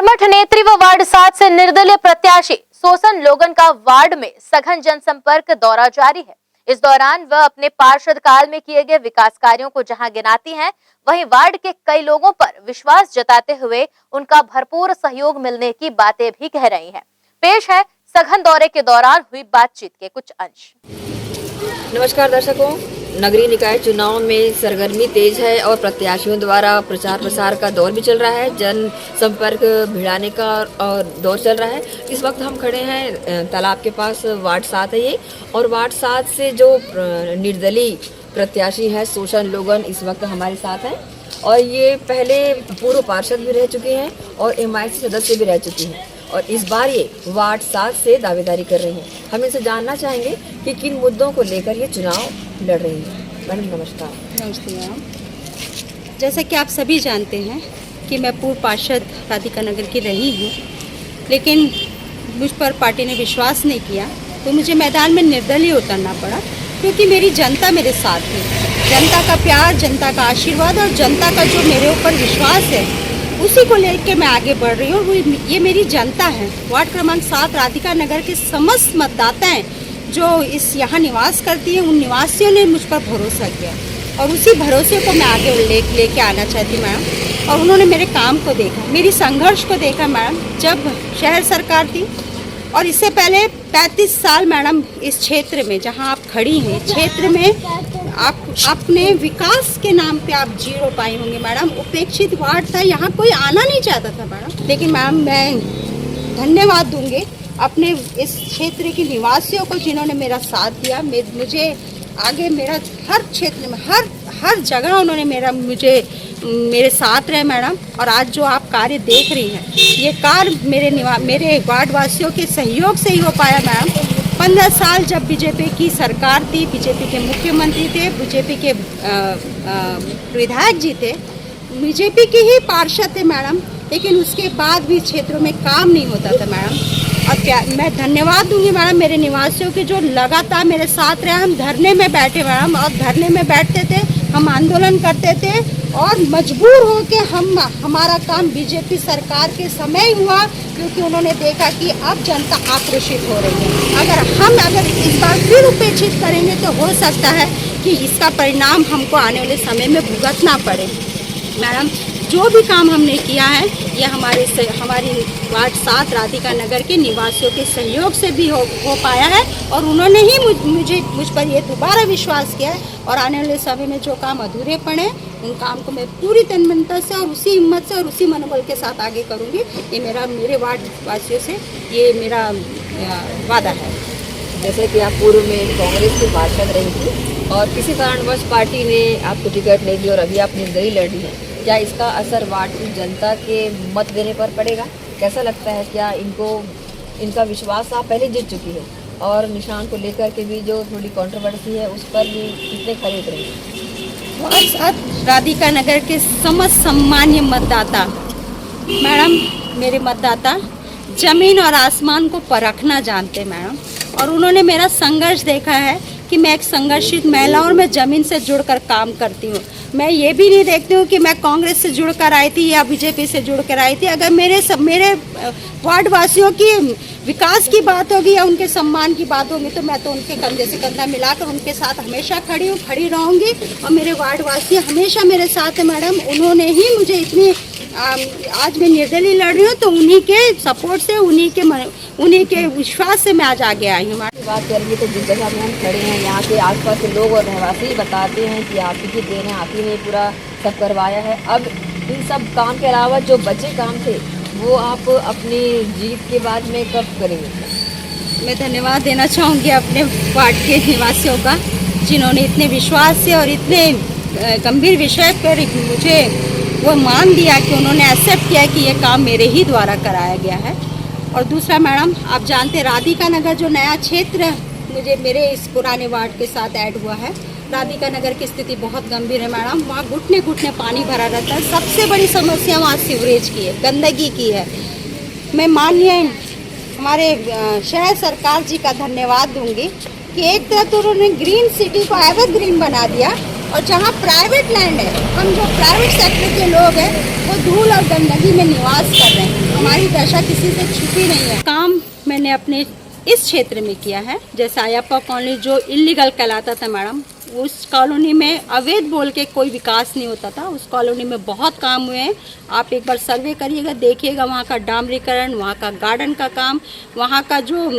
कर्मठ नेत्री व वार्ड 7 से निर्दलीय प्रत्याशी सोसन लोगन का वार्ड में सघन जनसंपर्क दौरा जारी है। इस दौरान वह अपने पार्षद काल में किए गए विकास कार्यों को जहां गिनाती हैं, वहीं वार्ड के कई लोगों पर विश्वास जताते हुए उनका भरपूर सहयोग मिलने की बातें भी कह रही हैं। पेश है सघन दौरे के दौरान हुई बातचीत के कुछ अंश। नमस्कार दर्शकों, नगरीय निकाय चुनाव में सरगर्मी तेज है और प्रत्याशियों द्वारा प्रचार प्रसार का दौर भी चल रहा है। जन संपर्क भिड़ाने का और दौर चल रहा है। इस वक्त हम खड़े हैं तालाब के पास, वार्ड 7 है ये, और वार्ड 7 से जो निर्दलीय प्रत्याशी है सोसन लोगन इस वक्त हमारे साथ हैं और ये पहले पूर्व पार्षद भी रह चुके हैं और MIC सदस्य भी रह चुकी हैं और इस बार ये वार्ड 7 से दावेदारी कर रही हैं। हम इनसे जानना चाहेंगे कि किन मुद्दों को लेकर ये चुनाव लड़ रही हैं। मैडम नमस्कार। नमस्ते मैम। जैसा कि आप सभी जानते हैं कि मैं पूर्व पार्षद राधिका नगर की रही हूँ, लेकिन मुझ पर पार्टी ने विश्वास नहीं किया तो मुझे मैदान में निर्दलीय उतरना पड़ा, क्योंकि मेरी जनता मेरे साथ है। जनता का प्यार, जनता का आशीर्वाद और जनता का जो मेरे ऊपर विश्वास है उसी को लेकर मैं आगे बढ़ रही हूँ। ये मेरी जनता है। वार्ड क्रमांक 7 राधिका नगर के समस्त मतदाताएं जो इस यहाँ निवास करती हैं, उन निवासियों ने मुझ पर भरोसा किया और उसी भरोसे को मैं आगे लेके आना चाहती मैडम। और उन्होंने मेरे काम को देखा, मेरी संघर्ष को देखा मैडम। जब शहर सरकार थी और इससे पहले 35 साल मैडम इस क्षेत्र में जहाँ आप खड़ी हैं, क्षेत्र में आप अपने विकास के नाम पे आप जीरो पाई होंगे मैडम। उपेक्षित वार्ड था, यहाँ कोई आना नहीं चाहता था मैडम। लेकिन मैम मैं धन्यवाद दूंगी अपने इस क्षेत्र के निवासियों को जिन्होंने मेरा साथ दिया। मुझे आगे मेरा हर क्षेत्र में हर जगह उन्होंने मेरे साथ रहे मैडम। और आज जो आप कार्य देख रही हैं, ये कार्य मेरे वार्ड वासियों के सहयोग से ही हो पाया मैडम। 15 साल जब बीजेपी की सरकार थी, बीजेपी के मुख्यमंत्री थे, बीजेपी के विधायक जी थे, बीजेपी के ही पार्षद थे मैडम, लेकिन उसके बाद भी क्षेत्रों में काम नहीं होता था मैडम। और क्या मैं धन्यवाद दूंगी मैडम मेरे निवासियों के जो लगातार मेरे साथ रहे। हम धरने में बैठे मैडम, और धरने में बैठते थे, हम आंदोलन करते थे और मजबूर हो के हमारा काम बीजेपी सरकार के समय हुआ, क्योंकि उन्होंने देखा कि अब जनता आक्रोशित हो रही है। अगर इस बार फिर उपेक्षित करेंगे तो हो सकता है कि इसका परिणाम हमको आने वाले समय में भुगतना पड़े मैडम। जो भी काम हमने किया है ये हमारी वार्ड 7 राधिका नगर के निवासियों के सहयोग से भी हो पाया है और उन्होंने ही मुझ पर ये दोबारा विश्वास किया है। और आने वाले समय में जो काम अधूरे पड़े उन काम को मैं पूरी तन्मयता से और उसी हिम्मत से और उसी मनोबल के साथ आगे करूँगी। ये मेरे वार्ड वासियों से ये मेरा वादा है। जैसे कि आप पूर्व में कांग्रेस के पार्षद रही थी और किसी कारणवश पार्टी ने आपको टिकट नहीं दी और अभी आप निर्दलीय लड़ रही हैं, क्या इसका असर वार्ड की जनता के मत देने पर पड़ेगा? कैसा लगता है, क्या इनका विश्वास आप पहले जीत चुकी है और निशान को लेकर के भी जो थोड़ी कंट्रोवर्सी है उस पर भी कितने खड़े उतरेंगे? वार्ड 7 राधिका नगर के समस्त सम्मान्य मतदाता मैडम, मेरे मतदाता जमीन और आसमान को परखना जानते मैडम, और उन्होंने मेरा संघर्ष देखा है कि मैं एक संघर्षित महिला और मैं ज़मीन से जुड़कर काम करती हूँ। मैं ये भी नहीं देखती हूँ कि मैं कांग्रेस से जुड़कर आई थी या बीजेपी से जुड़कर आई थी। अगर मेरे वार्ड वासियों की विकास की बात होगी या उनके सम्मान की बात होगी तो मैं तो उनके कंधे से कंधा मिलाकर उनके साथ हमेशा खड़ी रहूँगी। और मेरे वार्ड वासी हमेशा मेरे साथ है मैडम। उन्होंने ही मुझे इतनी आज मैं निर्दलीय लड़ रही हूँ तो उन्हीं के सपोर्ट से, उन्हीं के विश्वास से मैं आज आगे आई हूँ। बात करेंगे तो जिस जगह में हम खड़े हैं यहाँ के आसपास के लोग और रहवासी बताते हैं कि आप ही की देन है, आप ही ने पूरा सब करवाया है। अब इन सब काम के अलावा जो बचे काम थे वो आप अपनी जीत के बाद में कब करेंगे? मैं धन्यवाद देना चाहूँगी अपने वार्ड के निवासियों का, जिन्होंने इतने विश्वास से और इतने गंभीर विषय पर मुझे वो मान दिया कि उन्होंने एक्सेप्ट किया कि ये काम मेरे ही द्वारा कराया गया है। और दूसरा मैडम, आप जानते हैं राधिका नगर जो नया क्षेत्र मेरे इस पुराने वार्ड के साथ ऐड हुआ है, राधिका नगर की स्थिति बहुत गंभीर है मैडम। वहाँ घुटने पानी भरा रहता है। सबसे बड़ी समस्या वहाँ सीवरेज की है, गंदगी की है। मैं माननीय हमारे शहर सरकार जी का धन्यवाद दूंगी कि एक तरफ तो उन्होंने ग्रीन सिटी को एवरग्रीन बना दिया और जहाँ प्राइवेट लैंड है, हम जो प्राइवेट सेक्टर के लोग हैं वो धूल और गंदगी में निवास कर रहे हैं। हमारी दशा किसी से छुपी नहीं है। काम मैंने अपने इस क्षेत्र में किया है। जैसे अयप्पा कॉलोनी जो इलीगल कहलाता था मैडम, उस कॉलोनी में अवैध बोल के कोई विकास नहीं होता था। उस कॉलोनी में बहुत काम हुए हैं। आप एक बार सर्वे करिएगा, देखिएगा वहाँ का डामरीकरण, वहाँ का गार्डन का काम, वहाँ का जो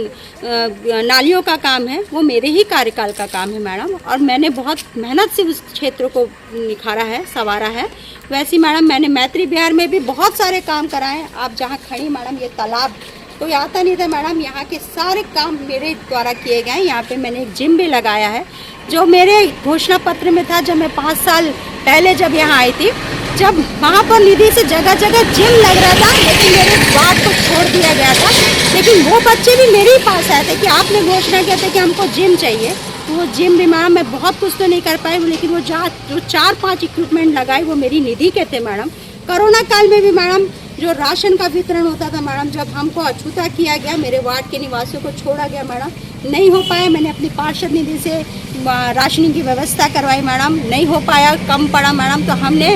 नालियों का काम है, वो मेरे ही कार्यकाल का काम है मैडम। और मैंने बहुत मेहनत से उस क्षेत्र को निखारा है, संवारा है। वैसे मैडम मैंने मैत्री विहार में भी बहुत सारे काम कराए। आप जहाँ खड़ी मैडम, ये तालाब कोई आता नहीं था मैडम, यहाँ के सारे काम मेरे द्वारा किए गए हैं। यहाँ पे मैंने एक जिम भी लगाया है, जो मेरे घोषणा पत्र में था। जब मैं 5 साल पहले जब यहाँ आई थी, जब वहाँ पर निधि से जगह जगह जिम लग रहा था, लेकिन मेरे वार्ड को छोड़ दिया गया था। लेकिन वो बच्चे भी मेरे ही पास आए थे कि आपने घोषणा किया था कि हमको जिम चाहिए। तो वो जिम भी मैडम मैं बहुत कुछ तो नहीं कर पाई, लेकिन वो जो 4-5 इक्विपमेंट लगाए वो मेरी निधि के थे मैडम। कोरोना काल में भी मैडम जो राशन का वितरण होता था मैडम, जब हमको अछूता किया गया, मेरे वार्ड के निवासियों को छोड़ा गया मैडम, नहीं हो पाया। मैंने अपनी पार्षद निधि से राशनिंग की व्यवस्था करवाई मैडम, नहीं हो पाया, कम पड़ा मैडम, तो हमने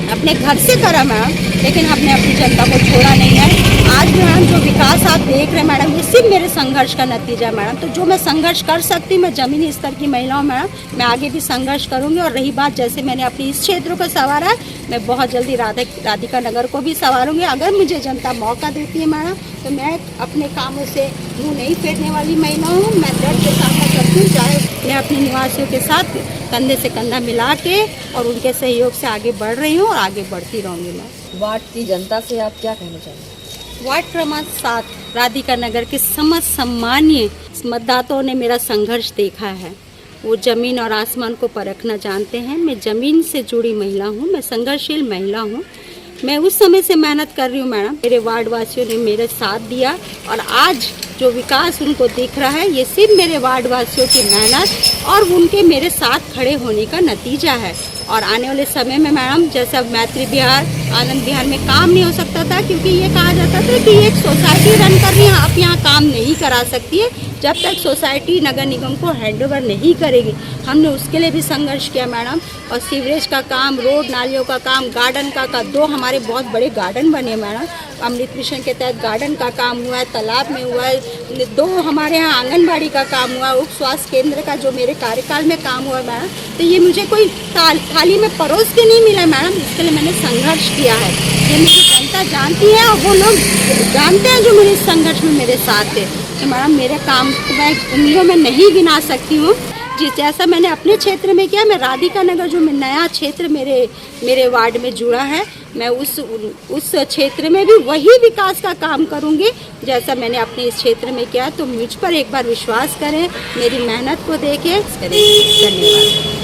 अपने घर से करा मैडम, लेकिन हमने अपनी जनता को छोड़ा नहीं है। आज मैडम जो विकास आप देख रहे हैं मैडम, ये सिर्फ मेरे संघर्ष का नतीजा है मैडम। तो जो मैं संघर्ष कर सकती हूँ, मैं जमीनी स्तर की महिला हूँ मैडम, मैं आगे भी संघर्ष करूँगी। और रही बात जैसे मैंने अपने इस क्षेत्र को संवारा है, मैं बहुत जल्दी राधिका नगर को भी संवारूंगी। अगर मुझे जनता मौका देती है मैडम, तो मैं अपने कामों से मुँह नहीं फेरने वाली महिला हूँ। मैं डट के सामना करती हूँ, चाहे मैं अपने निवासियों के साथ कंधे से कंधा मिला के और उनके सहयोग से आगे बढ़ रही हूँ और आगे बढ़ती रहूँगी। मैं वार्ड की जनता से आप क्या कहना चाहेंगे? वार्ड क्रमांक 7 राधिका नगर के समस्त सम्मानीय मतदाताओं ने मेरा संघर्ष देखा है। वो जमीन और आसमान को परखना जानते हैं। मैं जमीन से जुड़ी महिला हूँ, मैं संघर्षशील महिला हूँ। मैं उस समय से मेहनत कर रही हूँ मैडम। मेरे वार्ड वासियों ने मेरे साथ दिया और आज जो विकास उनको दिख रहा है, ये सिर्फ मेरे वार्ड वासियों की मेहनत और उनके मेरे साथ खड़े होने का नतीजा है। और आने वाले समय में मैडम, जैसे अब मैत्री विहार, आनंद विहार में काम नहीं हो सकता था, क्योंकि ये कहा जाता था कि एक सोसाइटी रन कर रही है, आप यहाँ काम नहीं करा सकती है जब तक सोसाइटी नगर निगम को हैंडओवर नहीं करेगी। हमने उसके लिए भी संघर्ष किया मैडम। और सीवरेज का काम, रोड नालियों का काम, गार्डन का 2 हमारे बहुत बड़े गार्डन बने मैडम। अमृत मिशन के तहत गार्डन का काम हुआ है, तालाब में हुआ है, 2 हमारे यहाँ आंगनबाड़ी का काम हुआ, उप स्वास्थ्य केंद्र का जो मेरे कार्यकाल में काम हुआ मैडम। तो ये मुझे कोई थाली में परोस के नहीं मिला मैडम, इसके लिए मैंने संघर्ष किया है। ये मेरी जनता जानती है और वो लोग जानते हैं जो मेरे इस संघर्ष में मेरे साथ है। तो मैडम मेरे काम मैं उंगलियों में नहीं गिना सकती हूँ। जैसा मैंने अपने क्षेत्र में किया, मैं राधिका नगर जो नया क्षेत्र मेरे वार्ड में जुड़ा है, मैं उस क्षेत्र में भी वही विकास का काम करूंगी जैसा मैंने अपने इस क्षेत्र में किया। तो मुझ पर एक बार विश्वास करें, मेरी मेहनत को देखें। धन्यवाद।